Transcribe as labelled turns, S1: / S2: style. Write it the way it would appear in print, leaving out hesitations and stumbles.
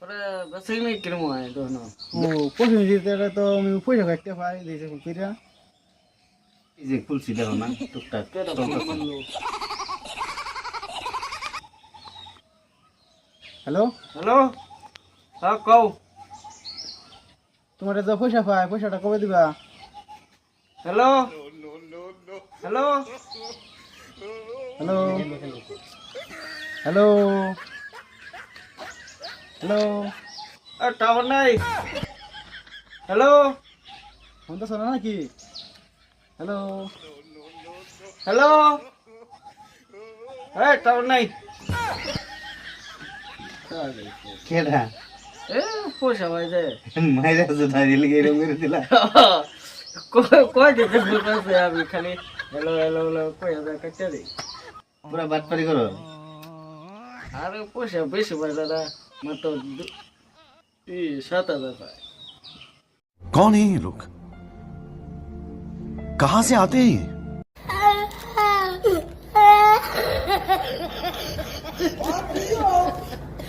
S1: পরে বেশি নেই কিরম হয় তো না
S2: ও পঁচিশ দিতে তো আমি পয়সা কাটতে পাই দিয়েছে কইরা
S3: এই যে খুলছি দেখো না টুকটাক
S2: হ্যালো
S1: হ্যালো হ্যাঁ কও
S2: তোমার তো পয়সা পাই পয়সাটা কবে দিবা
S1: hello hello
S2: hello hello hello
S1: tower নাই হ্যালো
S2: ফোন তো শোনো নাকি হ্যালো
S1: হ্যালো টাওয়ার নাই
S3: কেডা
S1: এ পয়সা পাই যায়
S3: মাইরা জুতা দিলে এরকম করে দিলা
S1: কয় দিতে বলতেছে আমি খালি হ্যালো হ্যালো হ্যালো কয় হাজার কাটতে দিই
S3: পুরা বাটপারি করো
S1: আরে পয়সা বেশি পাই দাদা মাত্র 7,000 পায়
S4: कौन है ये लोग कहां से आते हैं ये?